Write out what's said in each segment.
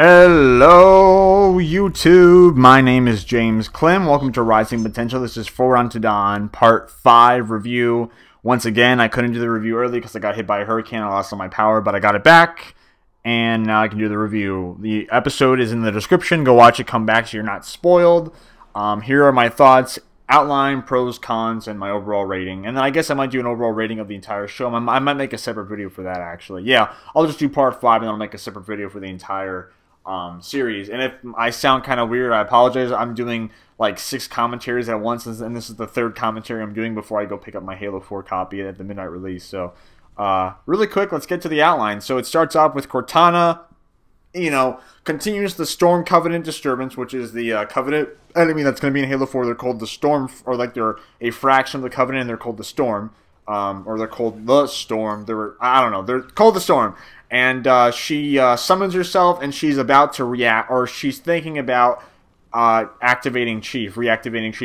Hello, YouTube. My name is James Klim. Welcome to Rising Potential. This is Forward Unto Dawn, Part 5 review. Once again, I couldn't do the review early because I got hit by a hurricane. I lost all my power, but I got it back, and now I can do the review. The episode is in the description. Go watch it, come back so you're not spoiled. Here are my thoughts, outline, pros, cons, and my overall rating. And then I guess I might do an overall rating of the entire show. I might make a separate video for that, actually. Yeah, I'll just do Part 5, and then I'll make a separate video for the entire series. And if I sound kind of weird, I apologize. I'm doing like 6 commentaries at once, and this is the 3rd commentary I'm doing before I go pick up my Halo 4 copy at the midnight release. So really quick, let's get to the outline. So it starts off with Cortana, continues the Storm Covenant disturbance, which is the Covenant enemy that's going to be in Halo 4. They're called the Storm, or like they're a fraction of the Covenant, and they're called the Storm. Or they're called the Storm. I don't know. They're called the Storm. And she summons herself, and she's about to react, or she's thinking about reactivating Chief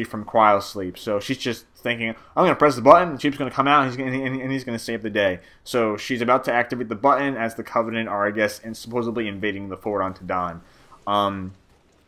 from cryosleep. So she's just thinking, I'm going to press the button, and Chief's going to come out, and he's going to save the day. So she's about to activate the button as the Covenant are, I guess, supposedly invading the Forward Unto Dawn.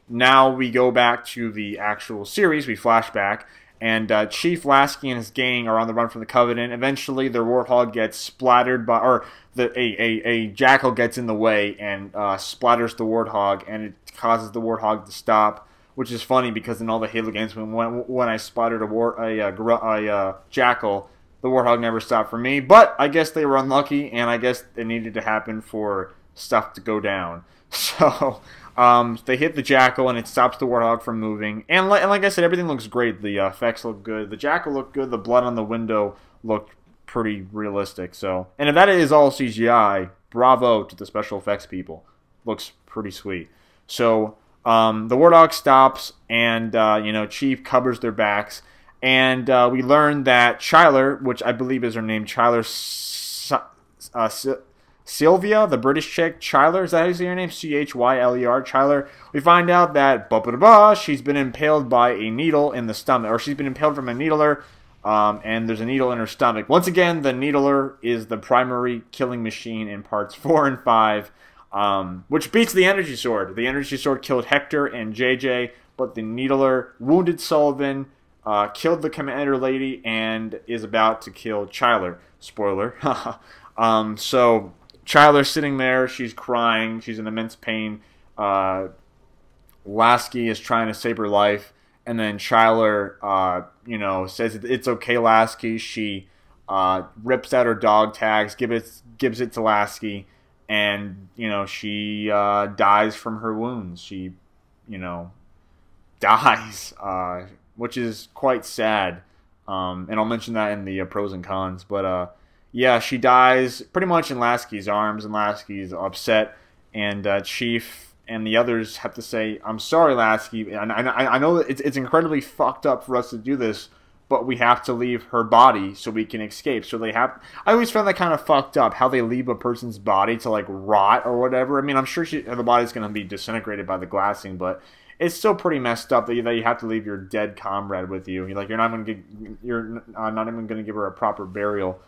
Now we go back to the actual series. We flash back. And Chief Lasky and his gang are on the run from the Covenant. Eventually, their Warthog gets splattered by, or a Jackal gets in the way and splatters the Warthog, and it causes the Warthog to stop. Which is funny because in all the Halo games, when I splattered a Jackal, the Warthog never stopped for me. But I guess they were unlucky, and I guess it needed to happen for stuff to go down. So they hit the Jackal, and it stops the Warthog from moving. And like I said, everything looks great. The effects look good. The Jackal looked good. The blood on the window looked pretty realistic. So, and if that is all CGI, bravo to the special effects people. Looks pretty sweet. So the Warthog stops, and Chief covers their backs. And we learn that Chyler, which I believe is her name, Chyler Sylvia, the British chick, Chyler, is that how you say her name? C-H-Y-L-E-R, Chyler. We find out that, she's been impaled by a needle in the stomach, or she's been impaled from a needler, and there's a needle in her stomach. Once again, the needler is the primary killing machine in parts 4 and 5, which beats the energy sword. The energy sword killed Hector and JJ, but the needler wounded Sullivan, killed the commander lady, and is about to kill Chyler. Spoiler. So Chyler's sitting there, she's crying, she's in immense pain. Lasky is trying to save her life, and then Chyler, says it's okay, Lasky. She rips out her dog tags, gives it to Lasky, and she dies from her wounds. She, dies, which is quite sad. And I'll mention that in the pros and cons, but yeah, she dies pretty much in Lasky's arms, and Lasky's upset, and Chief and the others have to say, I'm sorry, Lasky, and I know that it's incredibly fucked up for us to do this, but we have to leave her body so we can escape. So I always found that kind of fucked up, how they leave a person's body to, like, rot or whatever. I mean, I'm sure the body's going to be disintegrated by the glassing, but it's still pretty messed up that you have to leave your dead comrade with you. You're not even going to give her a proper burial.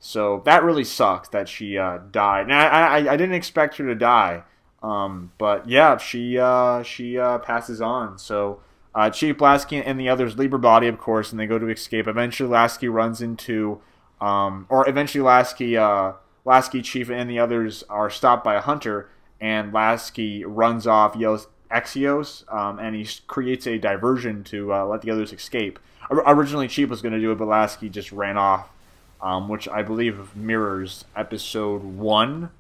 So that really sucks that she died. And I didn't expect her to die. But yeah, she passes on. So Chief Lasky and the others leave her body, of course, and they go to escape. Eventually Lasky runs into Lasky, Chief, and the others are stopped by a hunter, and Lasky runs off, yells Axios, and he creates a diversion to let the others escape. Originally Chief was going to do it, but Lasky just ran off. Which I believe mirrors episode 1,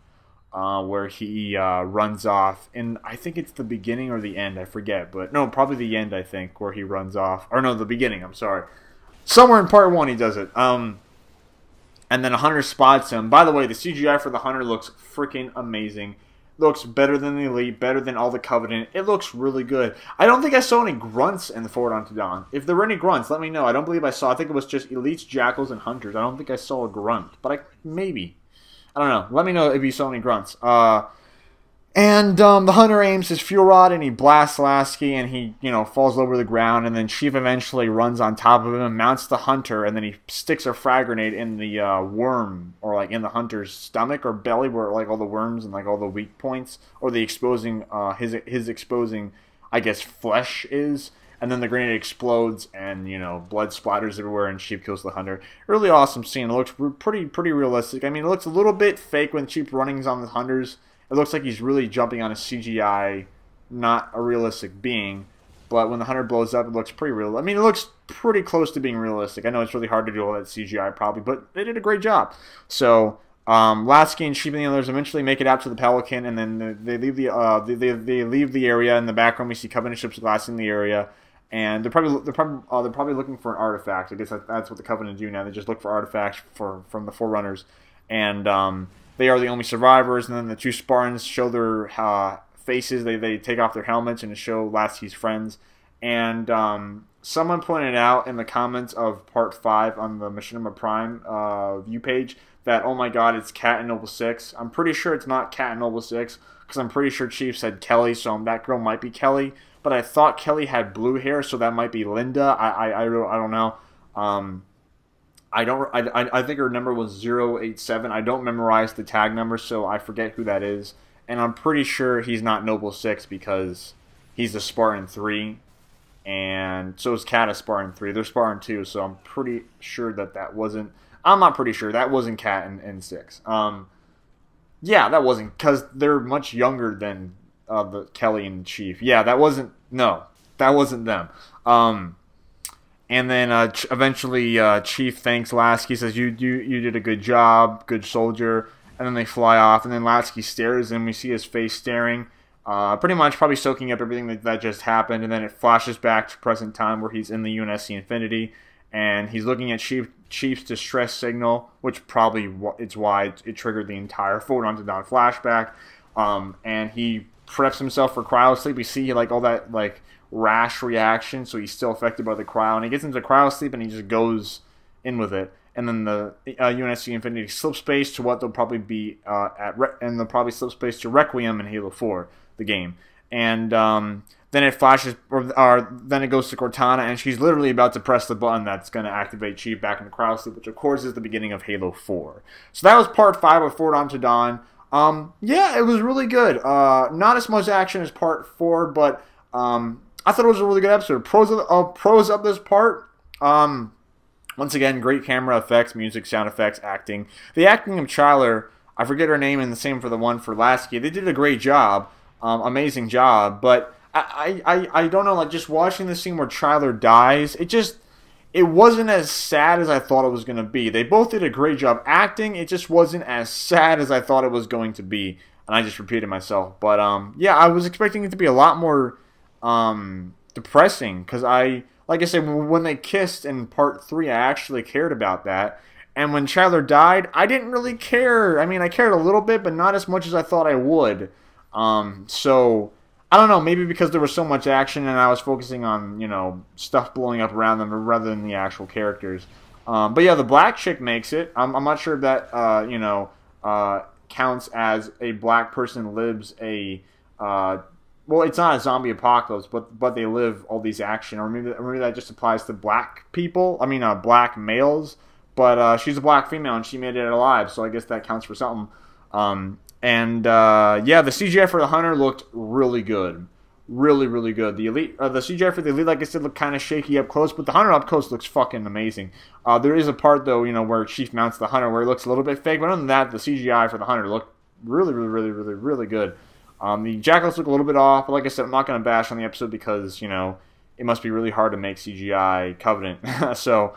where he runs off, and I think it's the beginning or the end, I forget, but no, probably the end, I think, where he runs off, or no, the beginning, I'm sorry. Somewhere in part 1 he does it, and then a hunter spots him. By the way, the CGI for the hunter looks freaking amazing. Looks better than the Elite, better than all the Covenant. It looks really good. I don't think I saw any grunts in the Forward Unto Dawn. If there were any grunts, let me know. I don't believe I saw. I think it was just Elites, Jackals, and Hunters. I don't think I saw a grunt, but maybe. I don't know. Let me know if you saw any grunts. And the hunter aims his fuel rod and he blasts Lasky and he, falls over the ground. And then Chief eventually runs on top of him and mounts the hunter. And then he sticks a frag grenade in the worm, or like in the hunter's stomach or belly, where like all the worms and like all the weak points, or the exposing his exposing, I guess, flesh is. And then the grenade explodes and, blood splatters everywhere and Chief kills the hunter. Really awesome scene. It looks pretty realistic. I mean, it looks a little bit fake when Chief running's on the hunters. It looks like he's really jumping on a CGI, not a realistic being. But when the hunter blows up, it looks pretty real. I mean, it looks pretty close to being realistic. I know it's really hard to do all that CGI probably, but they did a great job. So Lasky and Chief and the others eventually make it out to the Pelican, and then they leave they leave the area. In the background, we see Covenant ships glassing the area. And they're probably looking for an artifact. I guess that's what the Covenant do now. They just look for artifacts from the Forerunners, and they are the only survivors. And then the two Spartans show their faces. They take off their helmets and show Lasky's friends. And someone pointed out in the comments of Part 5 on the Machinima Prime view page that, oh my god, it's Cat and Noble 6. I'm pretty sure it's not Cat and Noble 6, because I'm pretty sure Chief said Kelly, so that girl might be Kelly. But I thought Kelly had blue hair, so that might be Linda. I don't know. I think her number was 087. I don't memorize the tag number, so I forget who that is. And I'm pretty sure he's not Noble 6 because he's a Spartan 3. And so is Cat a Spartan 3. They're Spartan 2, so I'm pretty sure that wasn't... I'm not pretty sure. That wasn't Cat and 6. Yeah, that wasn't, because they're much younger than the Kelly and Chief. Yeah, that wasn't them. And then eventually Chief thanks Lasky, says, you did a good job, good soldier. And then they fly off, and then Lasky stares, and we see his face staring, pretty much probably soaking up everything that just happened. And then it flashes back to present time where he's in the UNSC Infinity, and he's looking at Chief's distress signal, which probably it's why it triggered the entire Forward Unto Dawn flashback. And he preps himself for cryo sleep. We see like all that like rash reaction, so he's still affected by the cryo, and he gets into cryo sleep and he just goes in with it. And then the UNSC Infinity slips space to what they'll probably be and they'll probably slip space to Requiem in Halo 4, the game. And then it flashes, or then it goes to Cortana, and she's literally about to press the button that's going to activate Chief back into cryo sleep, which of course is the beginning of Halo 4. So that was Part 5 of Forward Unto Dawn. Yeah, it was really good. Not as much action as Part 4, but I thought it was a really good episode. Pros of this part, once again, great camera effects, music, sound effects, acting. The acting of Chyler, I forget her name, and the same for the one for Lasky. They did a great job, amazing job. But I don't know, like just watching the scene where Chyler dies, it wasn't as sad as I thought it was going to be. They both did a great job acting. It just wasn't as sad as I thought it was going to be. And I just repeated myself. But yeah, I was expecting it to be a lot more depressing, because like I said, when they kissed in Part 3, I actually cared about that. And when Chyler died, I didn't really care. I mean, I cared a little bit, but not as much as I thought I would. So, I don't know, maybe because there was so much action and I was focusing on, stuff blowing up around them rather than the actual characters. But yeah, the black chick makes it. I'm not sure if that, counts as a black person lives a... well, it's not a zombie apocalypse, but they live all these action. Or maybe that just applies to black people. I mean, black males. But she's a black female, and she made it alive, so I guess that counts for something. Yeah, the CGI for the Hunter looked really good. Really, really good. The CGI for the Elite, like I said, looked kind of shaky up close, but the Hunter up close looks fucking amazing. There is a part, though, where Chief mounts the Hunter, where it looks a little bit fake, but other than that, the CGI for the Hunter looked really, really, really, really, really good. The Jackals look a little bit off, but like I said, I'm not going to bash on the episode because, it must be really hard to make CGI Covenant. So,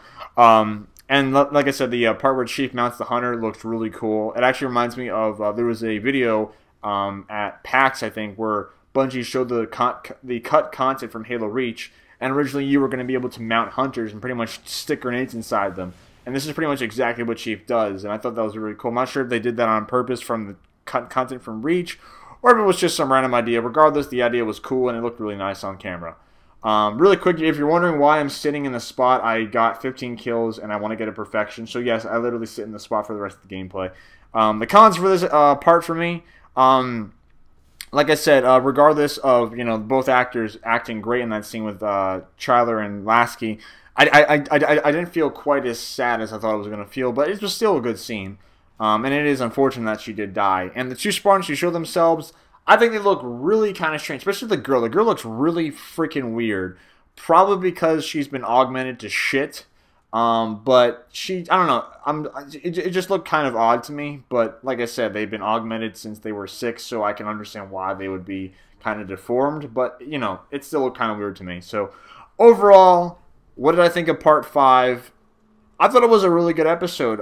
and like I said, the part where Chief mounts the Hunter looks really cool. It actually reminds me of, there was a video at PAX, I think, where Bungie showed the cut content from Halo Reach, and originally you were going to be able to mount Hunters and pretty much stick grenades inside them. And this is pretty much exactly what Chief does, and I thought that was really cool. I'm not sure if they did that on purpose from the cut content from Reach, or if it was just some random idea. Regardless, the idea was cool, and it looked really nice on camera. Really quick, if you're wondering why I'm sitting in the spot, I got 15 kills, and I want to get a perfection. So yes, I literally sit in the spot for the rest of the gameplay. The cons for this part for me, like I said, regardless of, both actors acting great in that scene with Chyler and Lasky, I didn't feel quite as sad as I thought I was going to feel, but it was still a good scene. And it is unfortunate that she did die. And the two Spartans who show themselves, I think they look really kind of strange, especially the girl. The girl looks really freaking weird, probably because she's been augmented to shit. But I don't know. It just looked kind of odd to me. But like I said, they've been augmented since they were 6, so I can understand why they would be kind of deformed. But it still looked kind of weird to me. So overall, what did I think of Part 5? I thought it was a really good episode.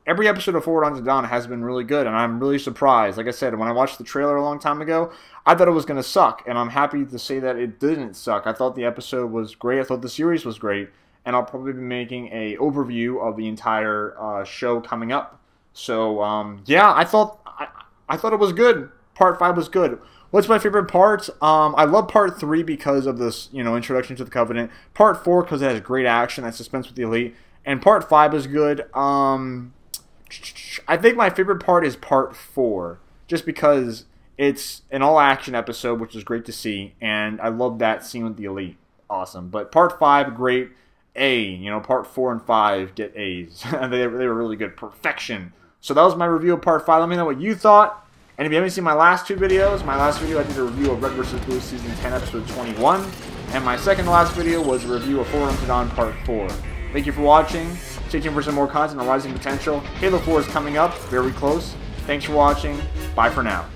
Every episode of Forward Unto Dawn has been really good, and I'm really surprised. Like I said, when I watched the trailer a long time ago, I thought it was going to suck, and I'm happy to say that it didn't suck. I thought the episode was great. I thought the series was great. And I'll probably be making a overview of the entire show coming up. So yeah, I thought it was good. Part 5 was good. What's my favorite part? I love Part 3 because of this, introduction to the Covenant. Part 4 because it has great action, that suspense with the Elite, and Part 5 is good. I think my favorite part is Part 4, just because it's an all-action episode, which is great to see, and I love that scene with the Elite. Awesome. But Part 5, great. Part 4 and 5 get A's. they were really good. Perfection. So that was my review of Part 5. Let me know what you thought. And if you haven't seen my last 2 videos, my last video I did a review of Red vs. Blue Season 10, Episode 21. And my second to last video was a review of Forward Unto Dawn Part 4. Thank you for watching. Stay tuned for some more content on Rising Potential. Halo 4 is coming up. Very close. Thanks for watching. Bye for now.